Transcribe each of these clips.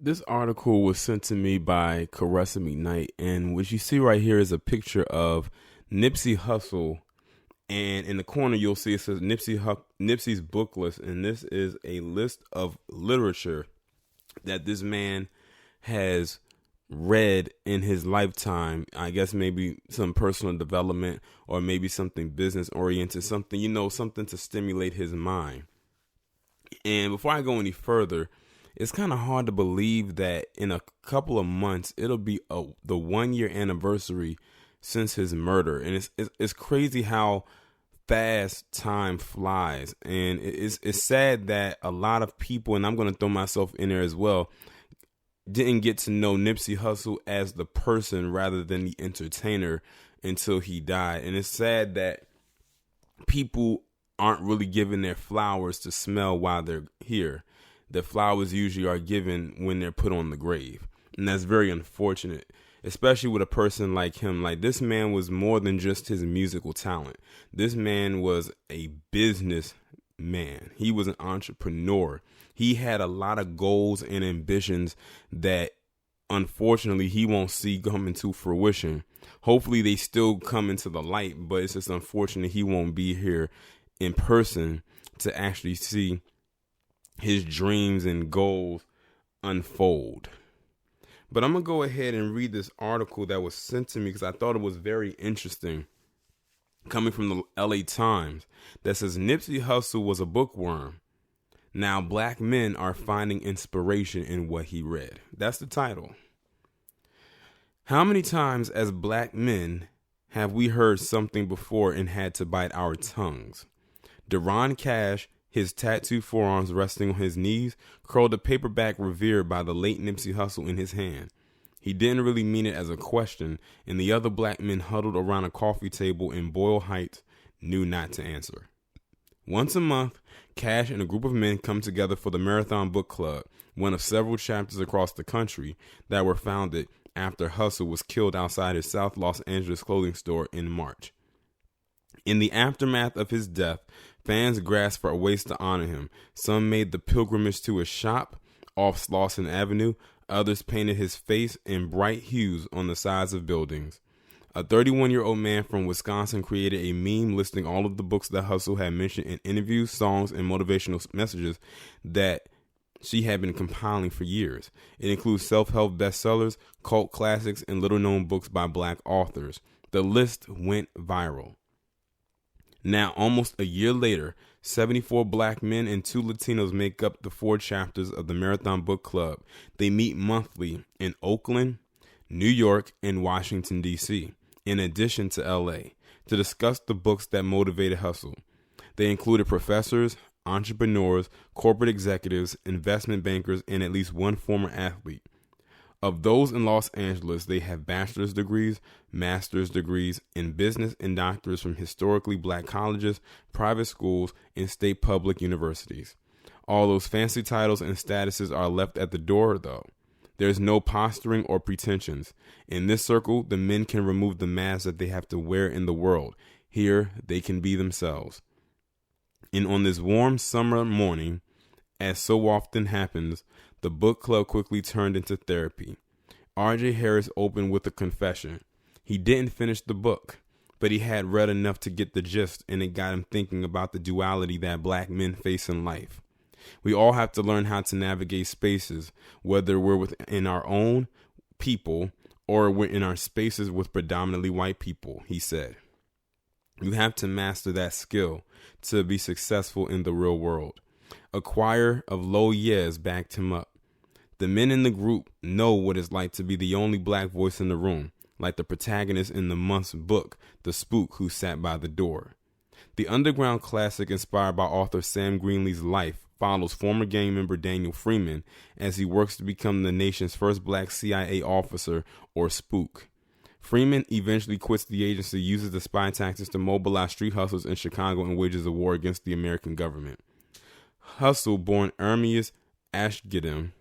This article was sent to me by Caressa McKnight, and what you see right here is a picture of Nipsey Hussle, and in the corner you'll see it says Nipsey's book list, and this is a list of literature that this man has read in his lifetime. I guess maybe some personal development or maybe something business oriented, something, something to stimulate his mind. And before I go any further, it's kind of hard to believe that in a couple of months it'll be the 1 year anniversary since his murder, and it's crazy how fast time flies, and it's sad that a lot of people, and I'm going to throw myself in there as well, didn't get to know Nipsey Hussle as the person rather than the entertainer until he died, and it's sad that people aren't really given their flowers to smell while they're here. The flowers usually are given when they're put on the grave. And that's very unfortunate, especially with a person like him. Like, this man was more than just his musical talent. This man was a business man. He was an entrepreneur. He had a lot of goals and ambitions that unfortunately he won't see come into fruition. Hopefully they still come into the light, but it's just unfortunate he won't be here in person to actually see his dreams and goals unfold. But I'm going to go ahead and read this article that was sent to me because I thought it was very interesting, coming from the LA Times, that says Nipsey Hussle was a bookworm. Now black men are finding inspiration in what he read. That's the title. How many times as black men have we heard something before and had to bite our tongues? Deron Cash, his tattooed forearms resting on his knees, curled a paperback revered by the late Nipsey Hussle in his hand. He didn't really mean it as a question, and the other black men huddled around a coffee table in Boyle Heights knew not to answer. Once a month, Cash and a group of men come together for the Marathon Book Club, one of several chapters across the country that were founded after Hussle was killed outside his South Los Angeles clothing store in March. In the aftermath of his death, fans grasped for ways to honor him. Some made the pilgrimage to his shop off Slauson Avenue. Others painted his face in bright hues on the sides of buildings. A 31-year-old man from Wisconsin created a meme listing all of the books that Hussle had mentioned in interviews, songs, and motivational messages that she had been compiling for years. It includes self-help bestsellers, cult classics, and little-known books by black authors. The list went viral. Now, almost a year later, 74 black men and 2 Latinos make up the 4 chapters of the Marathon Book Club. They meet monthly in Oakland, New York, and Washington, D.C., in addition to L.A., to discuss the books that motivated Hussle. They included professors, entrepreneurs, corporate executives, investment bankers, and at least one former athlete. Of those in Los Angeles, they have bachelor's degrees, master's degrees in business, and doctors from historically black colleges, private schools, and state public universities. All those fancy titles and statuses are left at the door, though. There's no posturing or pretensions. In this circle, the men can remove the masks that they have to wear in the world. Here, they can be themselves. And on this warm summer morning, as so often happens, the book club quickly turned into therapy. R.J. Harris opened with a confession. He didn't finish the book, but he had read enough to get the gist, and it got him thinking about the duality that black men face in life. We all have to learn how to navigate spaces, whether we're within our own people or we're in our spaces with predominantly white people, he said. You have to master that skill to be successful in the real world. A choir of low yeahs backed him up. The men in the group know what it's like to be the only black voice in the room, like the protagonist in the month's book, The Spook Who Sat by the Door. The underground classic inspired by author Sam Greenlee's life follows former gang member Daniel Freeman as he works to become the nation's first black CIA officer, or spook. Freeman eventually quits the agency, uses the spy tactics to mobilize street hustlers in Chicago, and wages a war against the American government. Hussle, born Ermias Ashgidem,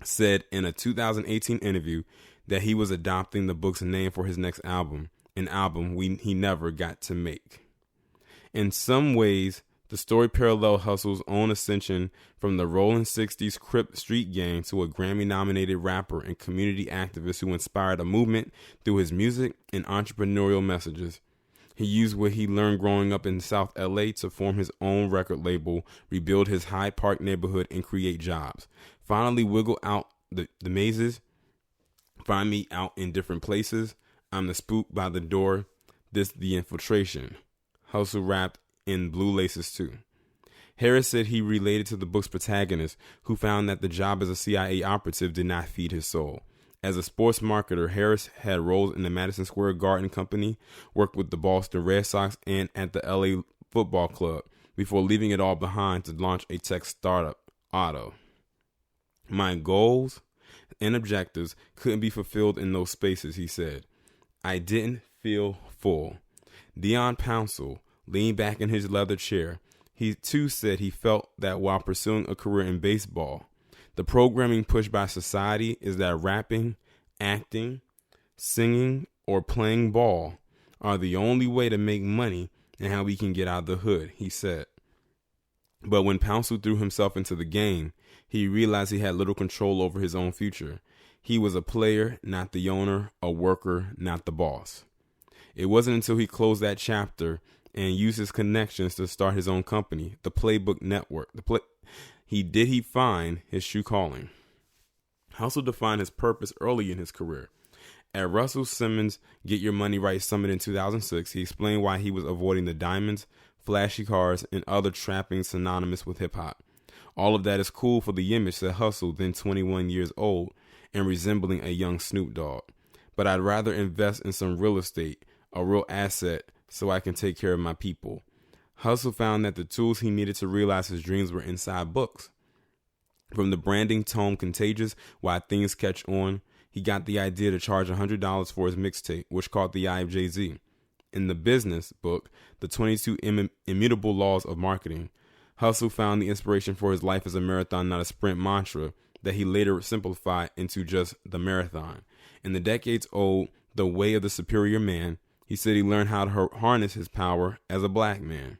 said in a 2018 interview that he was adopting the book's name for his next album, an album he never got to make. In some ways, The story paralleled Hussle's own ascension from the Rolling 60s Crip street gang to a Grammy-nominated rapper and community activist who inspired a movement through his music and entrepreneurial messages. He used what he learned growing up in South LA to form his own record label, rebuild his Hyde Park neighborhood, and create jobs. Finally wiggle out the mazes, find me out in different places. I'm the spook by the door, this the infiltration. Hussle rapped in Blue Laces too. Harris said he related to the book's protagonist, who found that the job as a CIA operative did not feed his soul. As a sports marketer, Harris had roles in the Madison Square Garden Company, worked with the Boston Red Sox, and at the LA Football Club, before leaving it all behind to launch a tech startup, Otto. My goals and objectives couldn't be fulfilled in those spaces, he said. I didn't feel full. Dion Pouncil leaned back in his leather chair. He too said he felt that while pursuing a career in baseball, the programming pushed by society is that rapping, acting, singing, or playing ball are the only way to make money and how we can get out of the hood, he said. But when Pouncil threw himself into the game, he realized he had little control over his own future. He was a player, not the owner, a worker, not the boss. It wasn't until he closed that chapter and used his connections to start his own company, the Playbook Network. He find his true calling. Hussle defined his purpose early in his career. At Russell Simmons' Get Your Money Right Summit in 2006, he explained why he was avoiding the diamonds, flashy cars, and other trappings synonymous with hip-hop. All of that is cool for the image, said Hussle, then 21 years old and resembling a young Snoop Dogg. But I'd rather invest in some real estate, a real asset, so I can take care of my people. Hussle found that the tools he needed to realize his dreams were inside books. From the branding tome Contagious, Why Things Catch On, he got the idea to charge $100 for his mixtape, which caught the eye of Jay-Z. In the business book, The 22 Immutable Laws of Marketing, Hussle found the inspiration for his life as a marathon, not a sprint mantra that he later simplified into just the marathon. In the decades-old The Way of the Superior Man, he said he learned how to harness his power as a black man.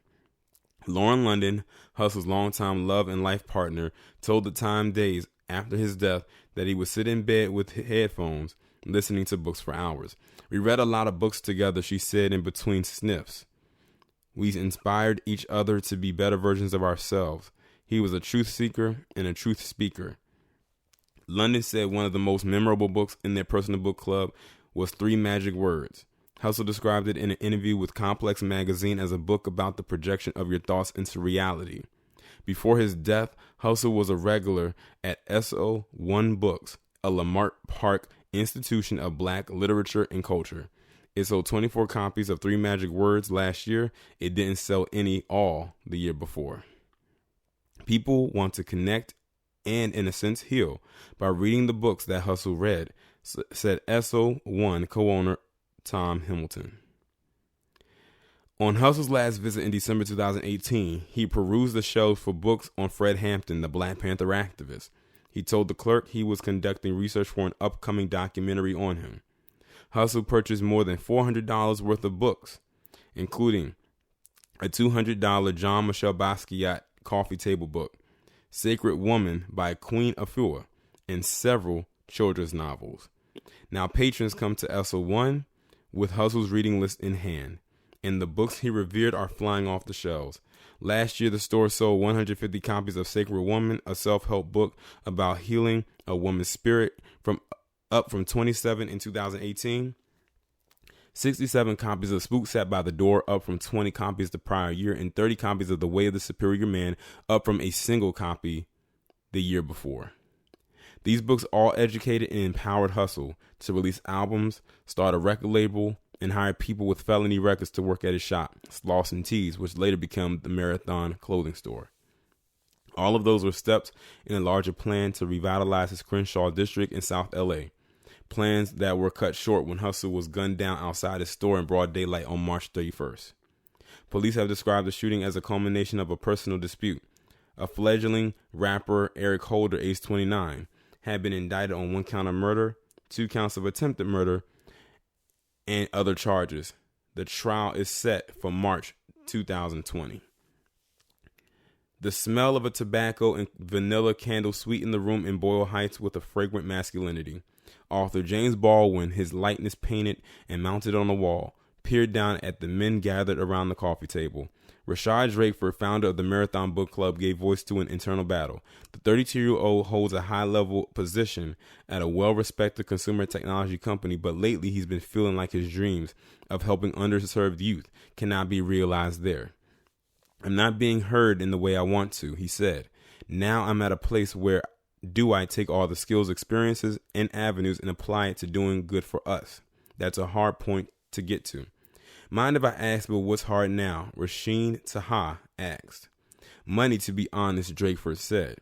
Lauren London, Hussle's longtime love and life partner, told the Time days after his death that he would sit in bed with headphones, listening to books for hours. We read a lot of books together, she said in between sniffs. We inspired each other to be better versions of ourselves. He was a truth seeker and a truth speaker. London said one of the most memorable books in their personal book club was 3 Magic Words. Hussle described it in an interview with Complex magazine as a book about the projection of your thoughts into reality. Before his death, Hussle was a regular at SO1 Books, a Lamart Park institution of black literature and culture. It sold 24 copies of 3 Magic Words last year. It didn't sell any all the year before. People want to connect and, in a sense, heal by reading the books that Hussle read, said SO1 co-owner Tom Hamilton. On Hussle's last visit in December 2018, he perused the shelves for books on Fred Hampton, the Black Panther activist. He told the clerk he was conducting research for an upcoming documentary on him. Hussle purchased more than $400 worth of books, including a $200 John Michel Basquiat coffee table book, Sacred Woman by Queen Afua, and several children's novels. Now patrons come to SO1 with Hussle's reading list in hand, and the books he revered are flying off the shelves. Last year, the store sold 150 copies of Sacred Woman, a self-help book about healing a woman's spirit, up from 27 in 2018. 67 copies of Spook Sat by the Door, up from 20 copies the prior year, and 30 copies of The Way of the Superior Man, up from a single copy the year before. These books all educated and empowered Hussle to release albums, start a record label, and hire people with felony records to work at his shop, Sloss and Tees, which later became the Marathon clothing store. All of those were steps in a larger plan to revitalize his Crenshaw district in South LA. Plans that were cut short when Hussle was gunned down outside his store in broad daylight on March 31st. Police have described the shooting as a culmination of a personal dispute. A fledgling rapper, Eric Holder, age 29, had been indicted on 1 count of murder, 2 counts of attempted murder, and other charges. The trial is set for March 2020. The smell of a tobacco and vanilla candle sweeten the room in Boyle Heights with a fragrant masculinity. Author James Baldwin, his likeness painted and mounted on the wall, peered down at the men gathered around the coffee table. Rashad Drakeford, founder of the Marathon Book Club, gave voice to an internal battle. The 32-year-old holds a high-level position at a well-respected consumer technology company, but lately he's been feeling like his dreams of helping underserved youth cannot be realized there. I'm not being heard in the way I want to, he said. Now I'm at a place where do I take all the skills, experiences, and avenues and apply it to doing good for us? That's a hard point to get to. Mind if I ask, but what's hard now? Rasheen Taha asked. Money, to be honest, Drakeford said,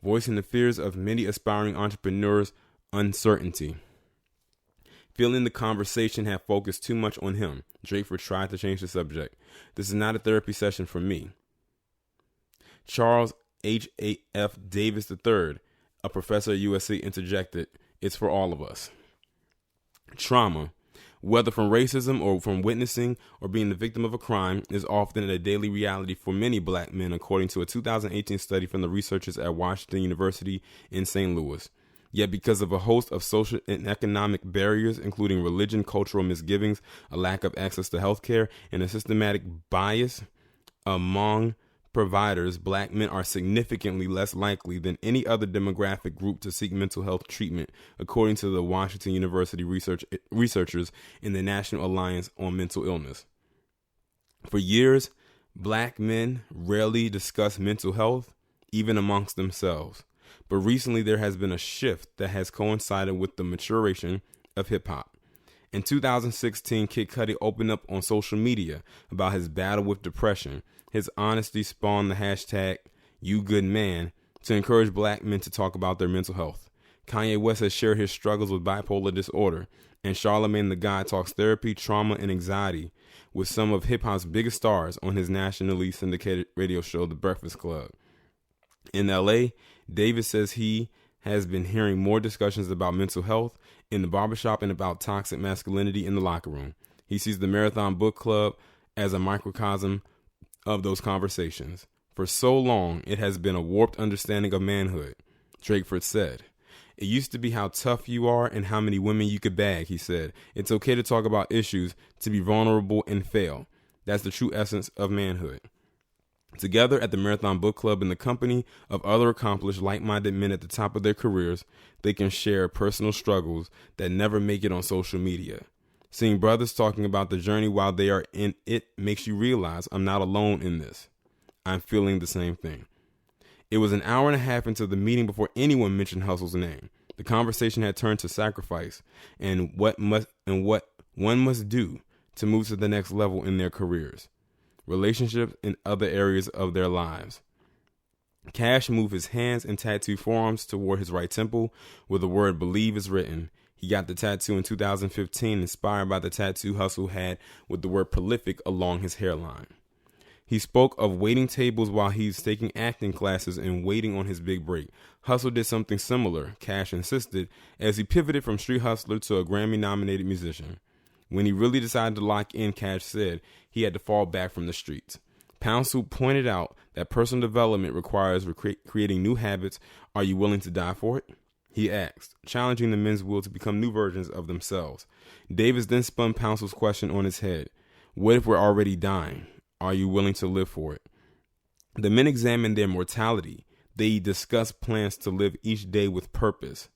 voicing the fears of many aspiring entrepreneurs, uncertainty. Feeling the conversation had focused too much on him, Drakeford tried to change the subject. This is not a therapy session for me. Charles H.A.F. Davis III, a professor at USC, interjected, it's for all of us. Trauma, whether from racism or from witnessing or being the victim of a crime, is often a daily reality for many black men, according to a 2018 study from the researchers at Washington University in St. Louis. Yet because of a host of social and economic barriers, including religion, cultural misgivings, a lack of access to health care, and a systematic bias among providers, black men are significantly less likely than any other demographic group to seek mental health treatment, according to the Washington University researchers in the National Alliance on Mental Illness. For years, black men rarely discuss mental health, even amongst themselves. But recently there has been a shift that has coincided with the maturation of hip-hop. In 2016, Kid Cudi opened up on social media about his battle with depression. His honesty spawned the hashtag #YouGoodMan to encourage black men to talk about their mental health. Kanye West has shared his struggles with bipolar disorder, and Charlamagne the God talks therapy, trauma, and anxiety with some of hip-hop's biggest stars on his nationally syndicated radio show, The Breakfast Club. In LA, Davis says he has been hearing more discussions about mental health in the barbershop and about toxic masculinity in the locker room. He sees the Marathon Book Club as a microcosm of those conversations. For so long, it has been a warped understanding of manhood, Drakeford said. It used to be how tough you are and how many women you could bag, he said. It's okay to talk about issues, to be vulnerable and fail. That's the true essence of manhood. Together at the Marathon Book Club in the company of other accomplished, like-minded men at the top of their careers, they can share personal struggles that never make it on social media. Seeing brothers talking about the journey while they are in it makes you realize I'm not alone in this. I'm feeling the same thing. It was an hour and a half into the meeting before anyone mentioned Hussle's name. The conversation had turned to sacrifice and what one must do to move to the next level in their careers, relationships, and other areas of their lives. Cash moved his hands and tattooed forearms toward his right temple where the word believe is written. He got the tattoo in 2015, inspired by the tattoo Hussle had with the word prolific along his hairline. He spoke of waiting tables while he's taking acting classes and waiting on his big break. Hussle did something similar, Cash insisted, as he pivoted from street hustler to a Grammy-nominated musician. When he really decided to lock in, Cash said he had to fall back from the streets. Pound Soup pointed out that personal development requires creating new habits. Are you willing to die for it? He asked, challenging the men's will to become new versions of themselves. Davis then spun Pound Soup's question on its head. What if we're already dying? Are you willing to live for it? The men examined their mortality. They discussed plans to live each day with purpose.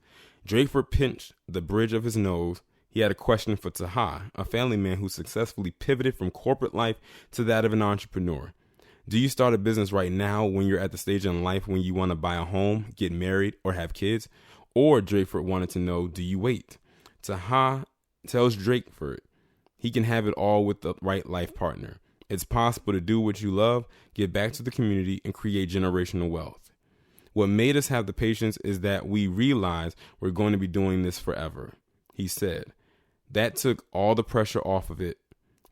Drakeford pinched the bridge of his nose. He had a question for Taha, a family man who successfully pivoted from corporate life to that of an entrepreneur. Do you start a business right now when you're at the stage in life when you want to buy a home, get married, or have kids? Or, Drakeford wanted to know, do you wait? Taha tells Drakeford he can have it all with the right life partner. It's possible to do what you love, give back to the community, and create generational wealth. What made us have the patience is that we realize we're going to be doing this forever, he said. That took all the pressure off of it.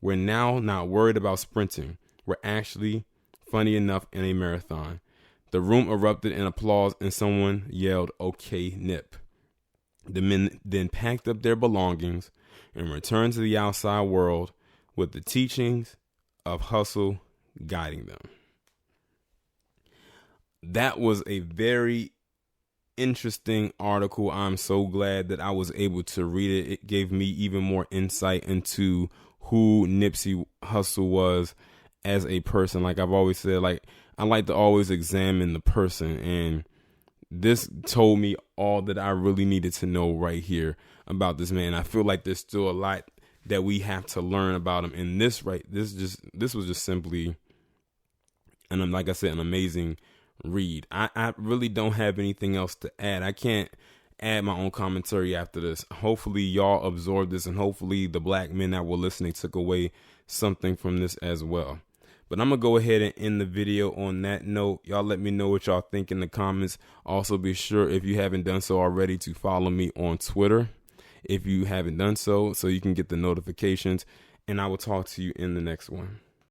We're now not worried about sprinting. We're actually, funny enough, in a marathon. The room erupted in applause and someone yelled, "Okay, Nip." The men then packed up their belongings and returned to the outside world with the teachings of Hussle guiding them. that was a very interesting article. I'm so glad that I was able to read it. It gave me even more insight into who Nipsey Hussle was as a person. Like I've always said, like I like to always examine the person, and this told me all that I really needed to know right here about this man. I feel like there's still a lot that we have to learn about him. And this was just simply, and like I said, an amazing read. I really don't have anything else to add. I can't add my own commentary after this. Hopefully y'all absorbed this, and hopefully the black men that were listening took away something from this as well. But I'm going to go ahead and end the video on that note. Y'all let me know what y'all think in the comments. Also, be sure, if you haven't done so already, to follow me on Twitter if you haven't done so you can get the notifications. And I will talk to you in the next one.